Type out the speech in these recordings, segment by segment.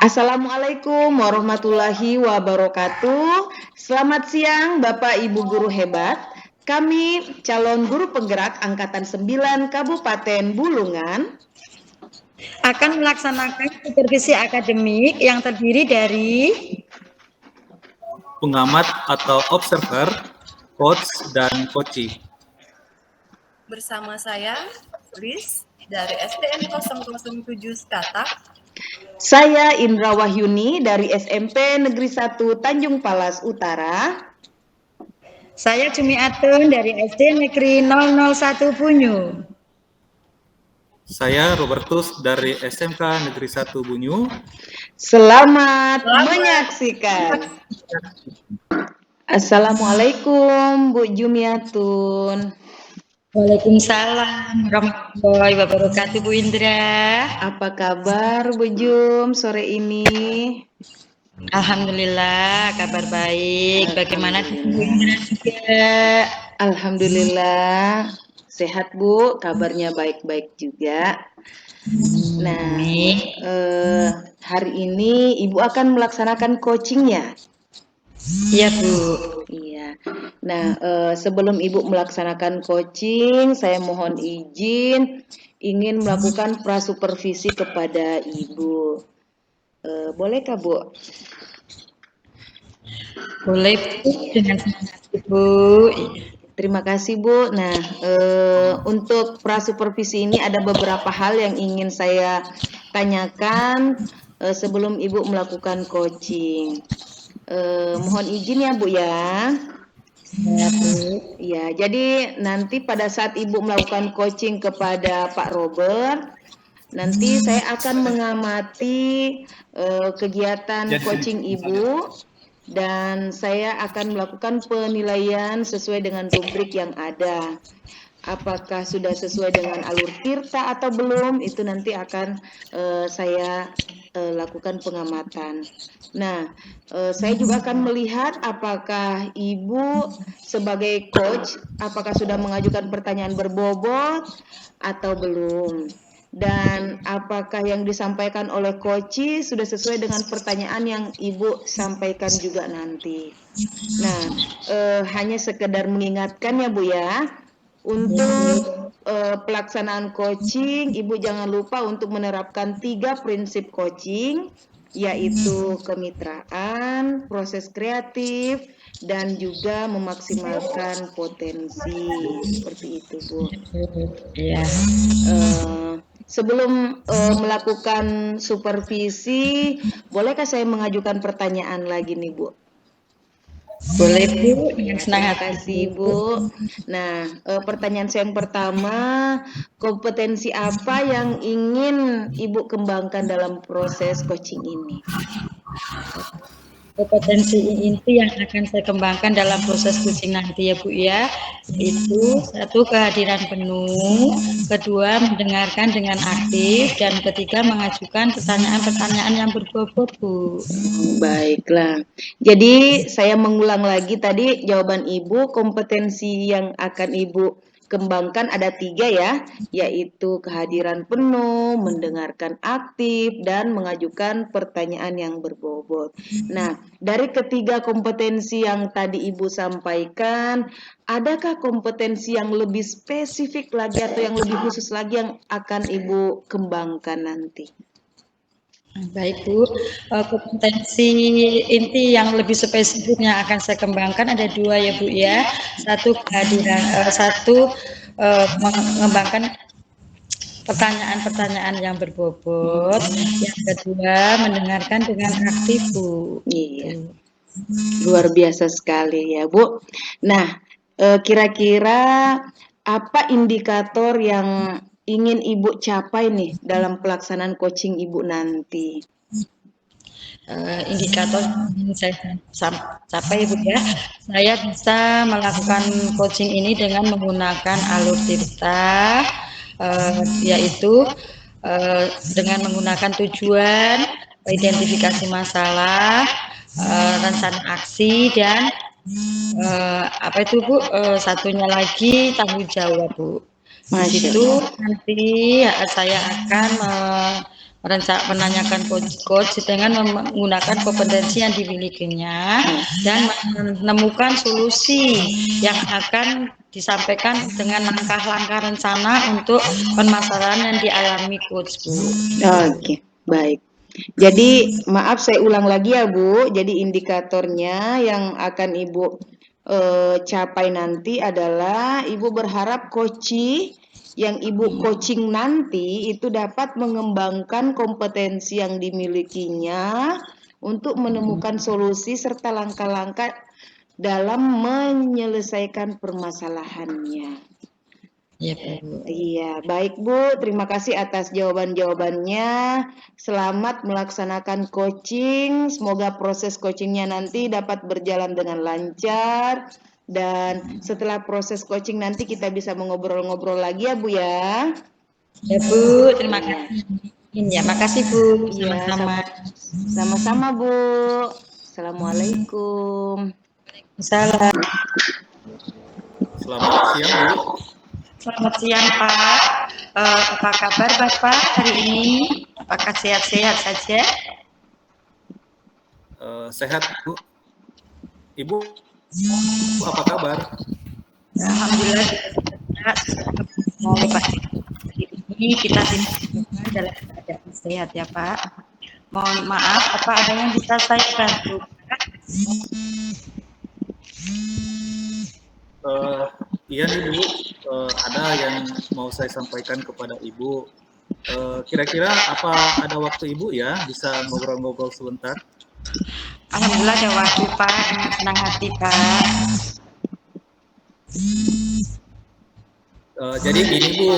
Assalamualaikum warahmatullahi wabarakatuh. Selamat siang Bapak Ibu guru hebat. Kami calon guru penggerak Angkatan 9 Kabupaten Bulungan akan melaksanakan supervisi akademik yang terdiri dari pengamat atau observer, coach, dan coaching. Bersama saya, Liz, dari SDN 007 Skatak. Saya Indra Wahyuni dari SMP Negeri 1 Tanjung Palas Utara. Saya Cumi Atun dari SD Negeri 001 Bunyu. Saya Robertus dari SMK Negeri 1 Bunyu. Selamat menyaksikan. Assalamualaikum Bu Jumiatun. Waalaikumsalam warahmatullahi wabarakatuh Bu Indra. Apa kabar Bu Jum sore ini? Alhamdulillah kabar baik. Bagaimana Bu Indra juga? Alhamdulillah sehat Bu, kabarnya baik-baik juga. Nah, hari ini Ibu akan melaksanakan coaching ya? Iya Bu. Iya. Nah, sebelum Ibu melaksanakan coaching, saya mohon izin ingin melakukan prasupervisi kepada Ibu. Bolehkah Bu? Boleh Bu, dengan senang hati Bu. Terima kasih Bu. Nah, untuk prasupervisi ini ada beberapa hal yang ingin saya tanyakan sebelum Ibu melakukan coaching. Mohon izin ya Bu ya. Ya Bu. Ya, jadi nanti pada saat Ibu melakukan coaching kepada Pak Robert, nanti saya akan mengamati kegiatan coaching Ibu. Dan saya akan melakukan penilaian sesuai dengan rubrik yang ada. Apakah sudah sesuai dengan alur tirta atau belum, itu nanti akan saya lakukan pengamatan. Nah, saya juga akan melihat apakah Ibu sebagai coach, apakah sudah mengajukan pertanyaan berbobot atau belum. Dan apakah yang disampaikan oleh coach sudah sesuai dengan pertanyaan yang Ibu sampaikan juga nanti. Nah, hanya sekedar mengingatkan ya Bu ya, untuk pelaksanaan coaching, Ibu jangan lupa untuk menerapkan 3 prinsip coaching, yaitu kemitraan, proses kreatif, dan juga memaksimalkan potensi. Seperti itu Bu. Iya. Sebelum melakukan supervisi, bolehkah saya mengajukan pertanyaan lagi nih Bu? Boleh Bu, dengan senang Terima hati. kasih Bu. Nah, pertanyaan saya yang pertama, kompetensi apa yang ingin Ibu kembangkan dalam proses coaching ini? Kompetensi inti yang akan saya kembangkan dalam proses coaching nanti ya Bu ya, itu 1, kehadiran penuh, 2, mendengarkan dengan aktif, dan 3, mengajukan pertanyaan-pertanyaan yang berbobot Bu. Baiklah, jadi saya mengulang lagi tadi jawaban Ibu, kompetensi yang akan Ibu kembangkan ada 3 ya, yaitu kehadiran penuh, mendengarkan aktif, dan mengajukan pertanyaan yang berbobot. Nah, dari ketiga kompetensi yang tadi Ibu sampaikan, adakah kompetensi yang lebih spesifik lagi atau yang lebih khusus lagi yang akan Ibu kembangkan nanti? Baik Bu, kompetensi inti yang lebih spesifik yang akan saya kembangkan ada 2 ya Bu ya. 1 kehadiran, 1 mengembangkan pertanyaan-pertanyaan yang berbobot. Yang kedua, mendengarkan dengan aktif Bu. Iya, luar biasa sekali ya Bu. Nah, kira-kira apa indikator yang ingin Ibu capai nih dalam pelaksanaan coaching Ibu nanti? Indikator yang saya capai Bu ya, saya bisa melakukan coaching ini dengan menggunakan alur tirta, yaitu dengan menggunakan tujuan, identifikasi masalah, rencana aksi, dan apa itu Bu, satunya lagi tanggung jawab Bu. Di situ nanti saya akan menanyakan coach dengan menggunakan kompetensi yang dimilikinya dan menemukan solusi yang akan disampaikan dengan langkah-langkah rencana untuk permasalahan yang dialami coach, Bu. Oke, baik. Jadi maaf saya ulang lagi ya Bu. Jadi indikatornya yang akan Ibu capai nanti adalah Ibu berharap yang Ibu coaching nanti itu dapat mengembangkan kompetensi yang dimilikinya untuk menemukan solusi serta langkah-langkah dalam menyelesaikan permasalahannya. Iya, Bu. Iya, baik Bu. Terima kasih atas jawaban-jawabannya. Selamat melaksanakan coaching. Semoga proses coachingnya nanti dapat berjalan dengan lancar. Dan setelah proses coaching nanti kita bisa mengobrol-ngobrol lagi ya Bu ya. Ya Bu, terima kasih. Ya, makasih Bu. Iya, Sama-sama. sama-sama Bu. Assalamualaikum. Salam. Selamat siang, Bu. Selamat siang Pak. Apa kabar Bapak hari ini? Apakah sehat-sehat saja? Sehat, Bu. Ibu, apa kabar? Alhamdulillah kita sehat. Pak, ini kita tidak dalam keadaan sehat ya Pak. Mohon maaf, apa ada yang bisa saya bantu Pak? Iya nih Bu, ada yang mau saya sampaikan kepada Ibu. Kira-kira apa ada waktu Ibu ya bisa ngobrol-ngobrol sebentar? Alhamdulillah ada waktu Pak, dengan senang hati Pak. Jadi gini Bu,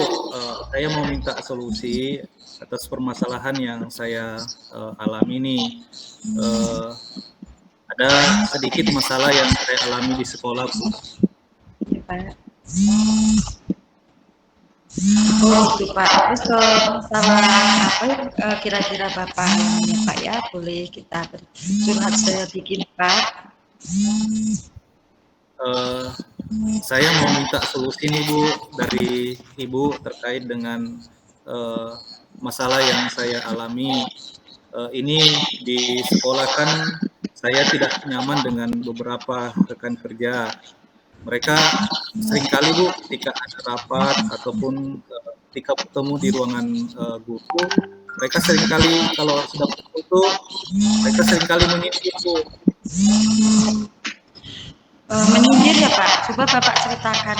saya mau minta solusi atas permasalahan yang saya alami nih. Ada sedikit masalah yang saya alami di sekolah Bu. Ya, Pak. Oh gitu Pak, terus masalah apa yang kira-kira Bapak alami Pak ya, boleh kita curhat sedikit Pak. Saya mau minta solusi nih Bu dari Ibu terkait dengan masalah yang saya alami. Ini di sekolah kan saya tidak nyaman dengan beberapa rekan kerja. Mereka seringkali Bu ketika ada rapat ataupun ketika bertemu di ruangan guru, mereka seringkali kalau sudah bertemu mereka seringkali menyindir Bu. Menyindir ya Pak, coba Bapak ceritakan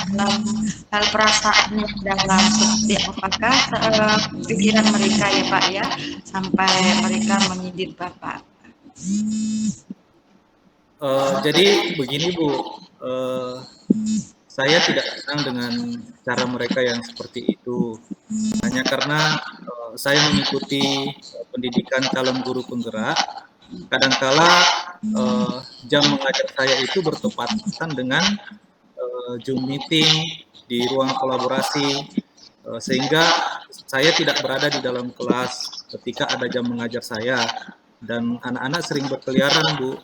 hal perasaannya dalam seperti apakah pikiran mereka ya Pak ya, sampai mereka menyindir Bapak. Jadi begini Bu, saya tidak senang dengan cara mereka yang seperti itu. Hanya karena saya mengikuti pendidikan calon guru penggerak, kadangkala jam mengajar saya itu bertepatan dengan Zoom meeting di ruang kolaborasi, sehingga saya tidak berada di dalam kelas ketika ada jam mengajar saya, dan anak-anak sering berkeliaran Bu.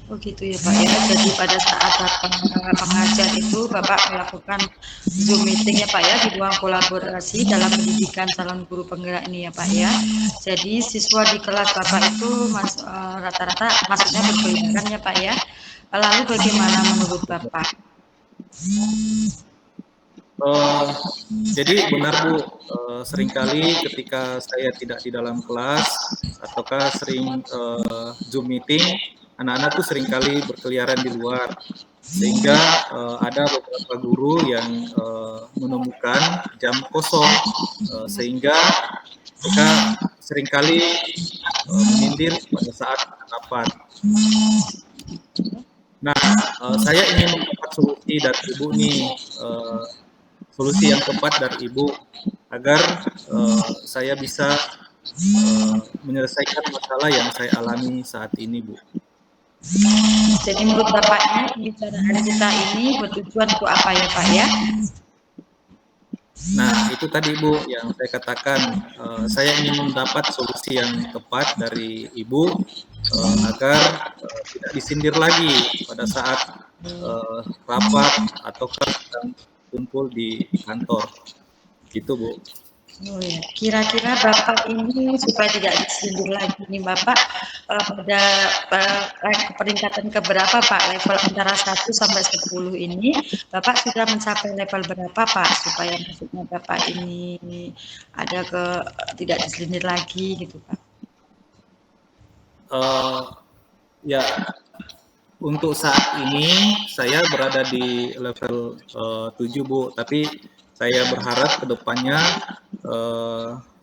Oh gitu ya Pak ya. Jadi pada saat pengajar itu Bapak melakukan Zoom meeting ya Pak ya di ruang kolaborasi dalam pendidikan calon guru penggerak ini ya Pak ya. Jadi siswa di kelas Bapak itu rata-rata maksudnya berkeliaran ya Pak ya. Lalu bagaimana menurut Bapak? Jadi benar Bu, seringkali ketika saya tidak di dalam kelas ataukah sering Zoom meeting, anak-anak tuh seringkali berkeliaran di luar, sehingga ada beberapa guru yang menemukan jam kosong, sehingga mereka seringkali menyindir pada saat rapat. Nah, saya ingin mendapat solusi dari Ibu nih, solusi yang tepat dari Ibu agar saya bisa menyelesaikan masalah yang saya alami saat ini, Bu. Jadi menurut Bapaknya pembicaraan kita ini bertujuan untuk apa ya Pak ya? Nah, itu tadi Bu yang saya katakan, saya ingin mendapat solusi yang tepat dari Ibu agar tidak disindir lagi pada saat rapat atau sedang kumpul di kantor. Gitu Bu. Oh ya, kira-kira Bapak ini supaya tidak disindir lagi nih Bapak, pada peningkatan keberapa Pak? Level antara 1 sampai 10 ini, Bapak sudah mencapai level berapa Pak? Supaya maksudnya Bapak ini ada tidak disindir lagi gitu Pak. Ya, untuk saat ini saya berada di level 7 Bu, tapi saya berharap ke depannya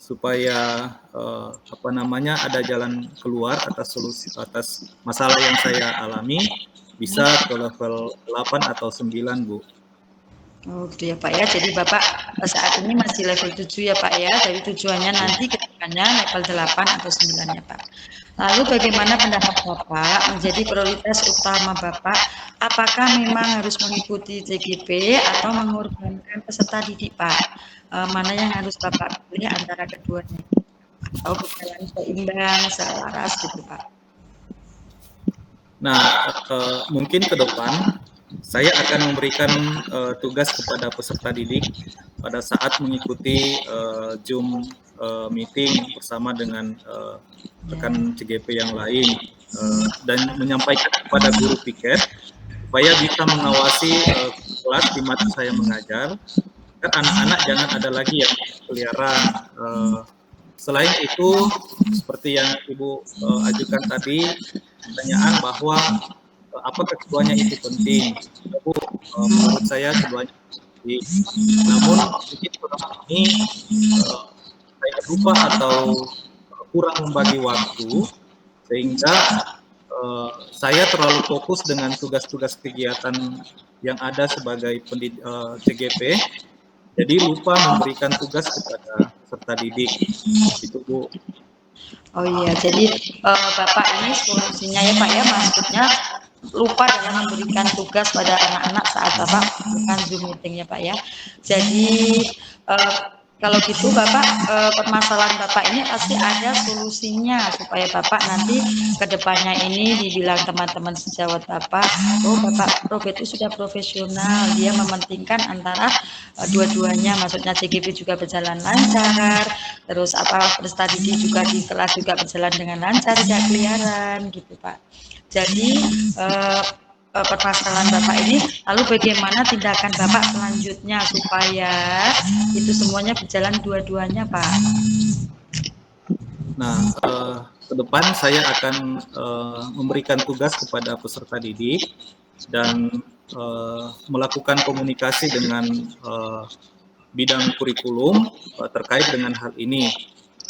supaya ada jalan keluar atas solusi atas masalah yang saya alami, bisa ke level 8 atau 9 Bu. Oh gitu ya Pak ya, jadi Bapak saat ini masih level 7 ya Pak ya, tapi tujuannya nanti ke depannya level 8 atau 9 ya Pak. Lalu bagaimana pendapat Bapak menjadi prioritas utama Bapak, apakah memang harus mengikuti CGP atau mengorbankan peserta didik Pak? Mana yang harus Bapak pilih antara keduanya? Atau berjalan seimbang, selaras gitu Pak? Nah, mungkin ke depan saya akan memberikan tugas kepada peserta didik pada saat mengikuti Zoom meeting bersama dengan rekan CGP yang lain dan menyampaikan kepada guru piket supaya bisa mengawasi kelas di mana saya mengajar, kan anak-anak jangan ada lagi yang keliaran. Selain itu, seperti yang Ibu ajukan tadi, pertanyaan bahwa apakah keduanya itu penting? Menurut saya keduanya penting. Namun mungkin selama ini saya lupa atau kurang membagi waktu sehingga saya terlalu fokus dengan tugas-tugas kegiatan yang ada sebagai CGP, jadi lupa memberikan tugas kepada peserta didik. Itu Bu. Oh iya, jadi Bapak ini solusinya ya Pak ya, maksudnya lupa dalam memberikan tugas pada anak-anak saat Bapak melakukan Zoom meeting ya Pak ya. Jadi kalau gitu Bapak, permasalahan Bapak ini pasti ada solusinya supaya Bapak nanti ke depannya ini dibilang teman-teman sejawat Bapak, oh Bapak Robert itu sudah profesional, dia mementingkan antara dua-duanya, maksudnya CGP juga berjalan lancar, terus peserta didik juga di kelas juga berjalan dengan lancar, tidak keliaran gitu Pak. Jadi permasalahan Bapak ini, lalu bagaimana tindakan Bapak selanjutnya supaya itu semuanya berjalan dua-duanya Pak? Nah, ke depan saya akan memberikan tugas kepada peserta didik dan melakukan komunikasi dengan bidang kurikulum terkait dengan hal ini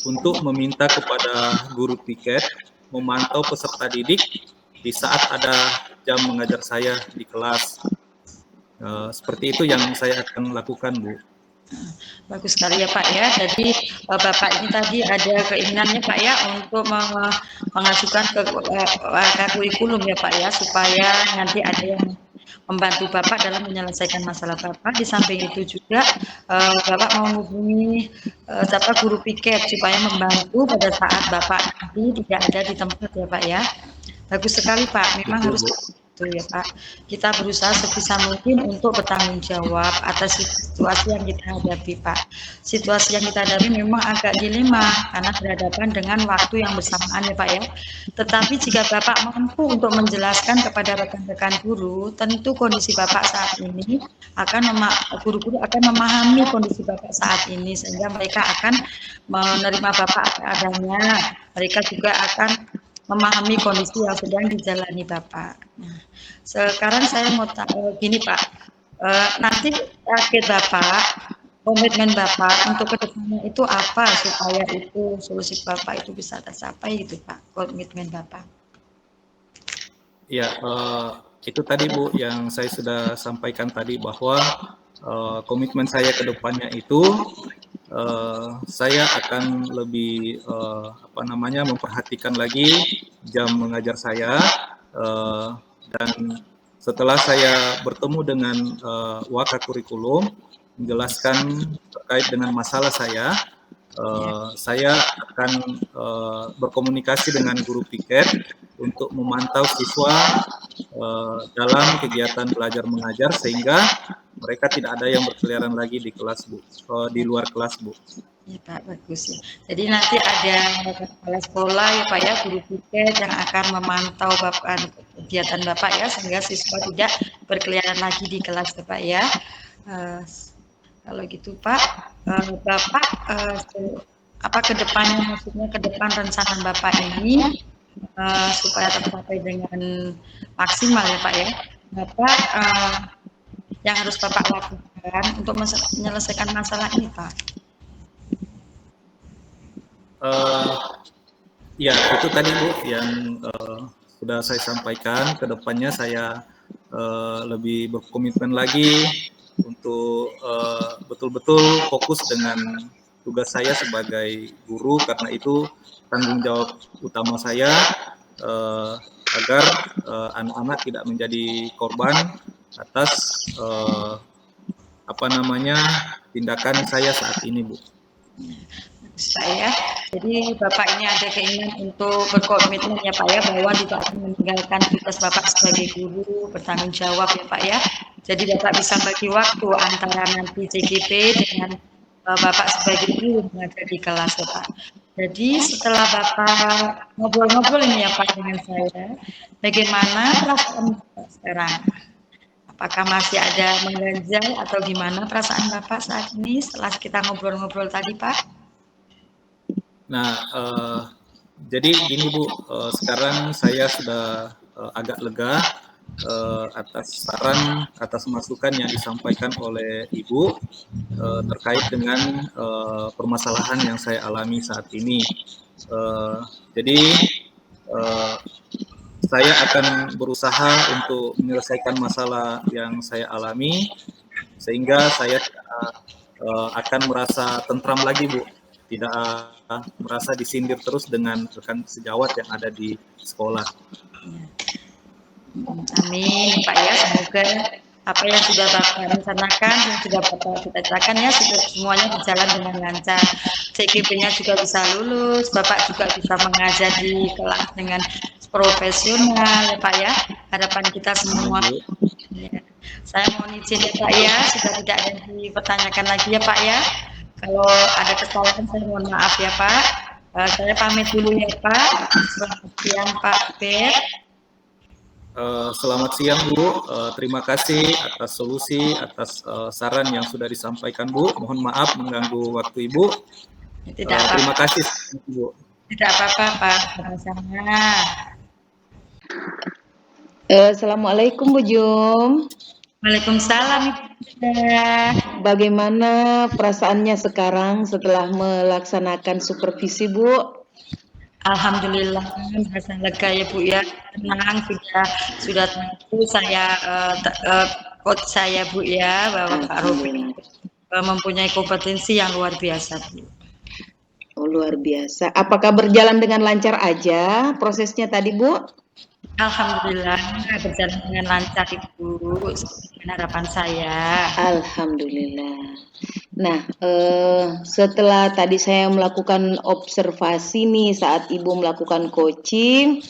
untuk meminta kepada guru piket memantau peserta didik di saat ada jam mengajar saya di kelas. Seperti itu yang saya akan lakukan, Bu. Bagus sekali ya Pak ya. Jadi Bapak ini tadi ada keinginannya Pak ya untuk mengajukan ke kurikulum ya Pak ya, supaya nanti ada yang membantu Bapak dalam menyelesaikan masalah Bapak. Di samping itu juga Bapak mau menghubungi guru piket supaya membantu pada saat Bapak nanti tidak ada di tempat ya Pak ya. Bagus sekali Pak, memang harus itu ya Pak. Kita berusaha sebisa mungkin untuk bertanggung jawab atas situasi yang kita hadapi Pak. Situasi yang kita hadapi memang agak dilema karena berhadapan dengan waktu yang bersamaan ya Pak ya. Tetapi jika Bapak mampu untuk menjelaskan kepada rekan-rekan guru, tentu kondisi Bapak saat ini guru-guru akan memahami kondisi Bapak saat ini sehingga mereka akan menerima Bapak adanya. Mereka juga akan memahami kondisi yang sedang dijalani Bapak. Nah, sekarang saya mau gini Pak, nanti target Bapak, komitmen Bapak untuk kedepannya itu apa supaya itu solusi Bapak itu bisa tercapai gitu Pak, komitmen Bapak. Ya, itu tadi Bu yang saya sudah sampaikan tadi bahwa komitmen saya ke depannya itu saya akan lebih memperhatikan lagi jam mengajar saya dan setelah saya bertemu dengan waka kurikulum menjelaskan terkait dengan masalah saya akan berkomunikasi dengan guru piket untuk memantau siswa dalam kegiatan belajar mengajar sehingga mereka tidak ada yang berkeliaran lagi di kelas Bu, di luar kelas Bu. Ya Pak, bagus ya. Jadi nanti ada kepala sekolah ya Pak ya, guru piket yang akan memantau Bapak kegiatan Bapak ya, sehingga siswa tidak berkeliaran lagi di kelas ya Pak ya. Eh, kalau gitu Pak, Bapak apa ke depannya, maksudnya ke depan rencana Bapak ini supaya tercapai dengan maksimal ya Pak ya. Bapak yang harus Bapak lakukan untuk menyelesaikan masalah ini Pak. Ya, itu tadi Bu yang sudah saya sampaikan. Kedepannya saya lebih berkomitmen lagi untuk betul-betul fokus dengan tugas saya sebagai guru, karena itu tanggung jawab utama saya agar anak-anak tidak menjadi korban atas tindakan saya saat ini, Bu. Saya, jadi Bapak ini ada keinginan untuk berkomitmen ya Pak ya, bahwa tidak akan meninggalkan tugas Bapak sebagai guru, bertanggung jawab ya Pak ya. Jadi Bapak bisa bagi waktu antara nanti CGP dengan Bapak sebagai guru mengajar di kelas ya Pak. Jadi setelah Bapak ngobrol-ngobrol ini ya Pak dengan saya, bagaimana perasaan Bapak sekarang? Apakah masih ada mengganjal atau gimana perasaan Bapak saat ini setelah kita ngobrol-ngobrol tadi Pak? Nah, jadi gini Bu, sekarang saya sudah agak lega atas saran, atas masukan yang disampaikan oleh Ibu terkait dengan permasalahan yang saya alami saat ini. Jadi saya akan berusaha untuk menyelesaikan masalah yang saya alami, sehingga saya akan merasa tentram lagi Bu, tidak merasa disindir terus dengan rekan sejawat yang ada di sekolah. Amin Pak ya, semoga apa yang sudah Bapak rencanakan, yang sudah Bapak cita-citakan ya, semuanya berjalan dengan lancar. CGP-nya juga bisa lulus, Bapak juga bisa mengajar di kelas dengan profesional ya Pak ya. Harapan kita semua. Ya. Saya mohon izin ya Pak ya, sudah tidak ada yang dipertanyakan lagi ya Pak ya. Kalau ada kesalahan saya mohon maaf ya Pak. Saya pamit dulu ya Pak. Selamat siang Pak Per. Selamat siang Bu, terima kasih atas solusi, atas saran yang sudah disampaikan Bu. Mohon maaf mengganggu waktu Ibu. Tidak apa-apa. Terima kasih Bu. Tidak apa-apa Pak, sama-sama. Assalamualaikum Bu Jum. Waalaikumsalam Ibu. Bagaimana perasaannya sekarang setelah melaksanakan supervisi Bu? Alhamdulillah merasa lega ya Bu ya, tenang, sudah tentu saya coach saya Bu ya, bahwa Pak Robi mempunyai kompetensi yang luar biasa Bu. Oh, luar biasa. Apakah berjalan dengan lancar aja prosesnya tadi Bu? Alhamdulillah berjalan dengan lancar Ibu, dengan harapan saya. Alhamdulillah. Nah, setelah tadi saya melakukan observasi nih saat Ibu melakukan coaching,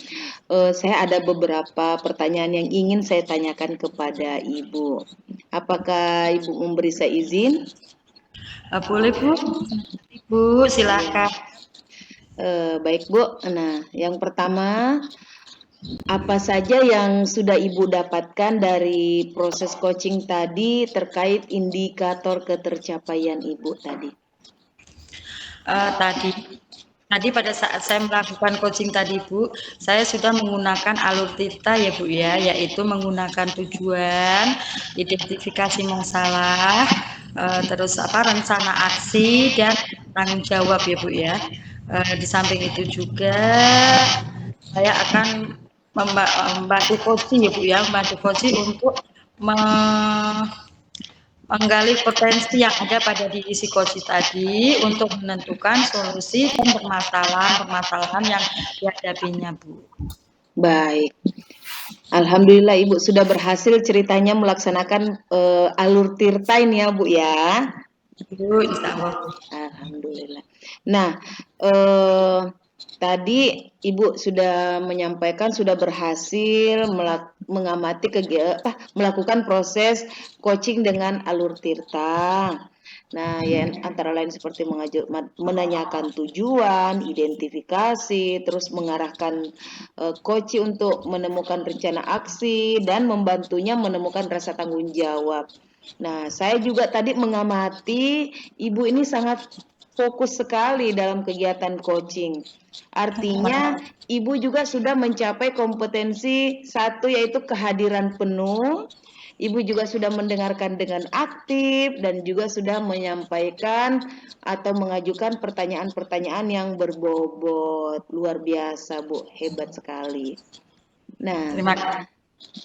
saya ada beberapa pertanyaan yang ingin saya tanyakan kepada Ibu. Apakah Ibu memberi saya izin? Boleh Bu, Ibu silakan. Baik Bu. Nah, yang pertama, apa saja yang sudah Ibu dapatkan dari proses coaching tadi terkait indikator ketercapaian Ibu tadi? Tadi pada saat saya melakukan coaching tadi Bu, saya sudah menggunakan alur TITA ya Bu ya, yaitu menggunakan tujuan, identifikasi masalah, terus rencana aksi dan tanggung jawab ya Bu ya. Di samping itu juga saya akan membantu coaching ya Bu ya, membantu coaching untuk menggali potensi yang ada pada diri si coach tadi untuk menentukan solusi dan permasalahan yang dihadapinya Bu. Baik. Alhamdulillah Ibu sudah berhasil ceritanya melaksanakan alur tirtain ya Bu ya. Bu, insya Allah. Alhamdulillah. Nah, tadi Ibu sudah menyampaikan sudah berhasil mengamati melakukan proses coaching dengan alur tirta. Nah, ya antara lain seperti menanyakan tujuan, identifikasi, terus mengarahkan coach untuk menemukan rencana aksi dan membantunya menemukan rasa tanggung jawab. Nah, saya juga tadi mengamati ibu ini sangat fokus sekali dalam kegiatan coaching. Artinya, ibu juga sudah mencapai kompetensi satu, yaitu kehadiran penuh. Ibu juga sudah mendengarkan dengan aktif dan juga sudah menyampaikan atau mengajukan pertanyaan-pertanyaan yang berbobot. Luar biasa, Bu. Hebat sekali. Nah, Terima kasih,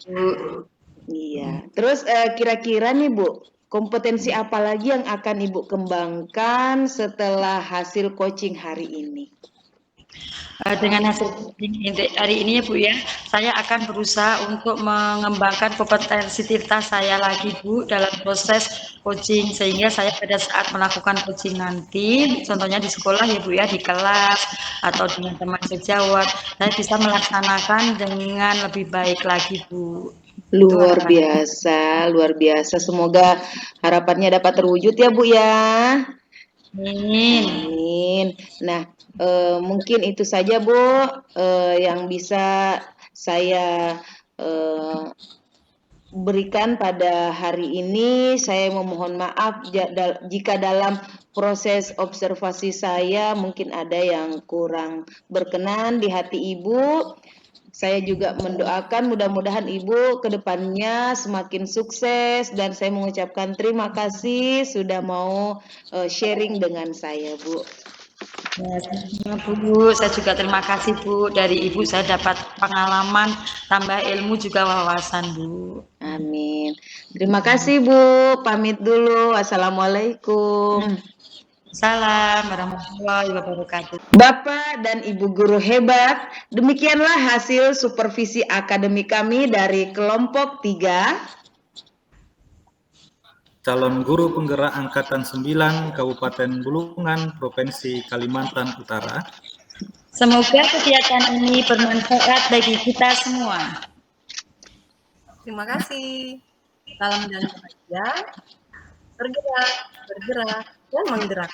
Bu. iya. Terus kira-kira nih, Bu, kompetensi apa lagi yang akan Ibu kembangkan setelah hasil coaching hari ini? Dengan hasil hari ini ya Bu ya, saya akan berusaha untuk mengembangkan kompetensitas saya lagi Bu dalam proses coaching, sehingga saya pada saat melakukan coaching nanti, contohnya di sekolah ya Bu ya, di kelas atau dengan teman sejawat, saya bisa melaksanakan dengan lebih baik lagi Bu. Luar biasa, luar biasa. Semoga harapannya dapat terwujud ya Bu ya. Amin. Amin. Nah, mungkin itu saja Bu yang bisa saya berikan pada hari ini. Saya memohon maaf jika dalam proses observasi saya mungkin ada yang kurang berkenan di hati Ibu. Saya juga mendoakan mudah-mudahan Ibu ke depannya semakin sukses dan saya mengucapkan terima kasih sudah mau sharing dengan saya, Bu. Ya, Bu, saya juga terima kasih Bu, dari Ibu saya dapat pengalaman, tambah ilmu juga wawasan Bu. Amin. Terima kasih Bu, pamit dulu. Assalamualaikum. Salam warahmatullahi wabarakatuh. Bapak dan Ibu guru hebat, demikianlah hasil supervisi akademik kami dari kelompok 3. Calon guru penggerak Angkatan 9 Kabupaten Bulungan, Provinsi Kalimantan Utara. Semoga kegiatan ini bermanfaat bagi kita semua. Terima kasih. Salam dan bahagia. Bergerak, dan menggerak.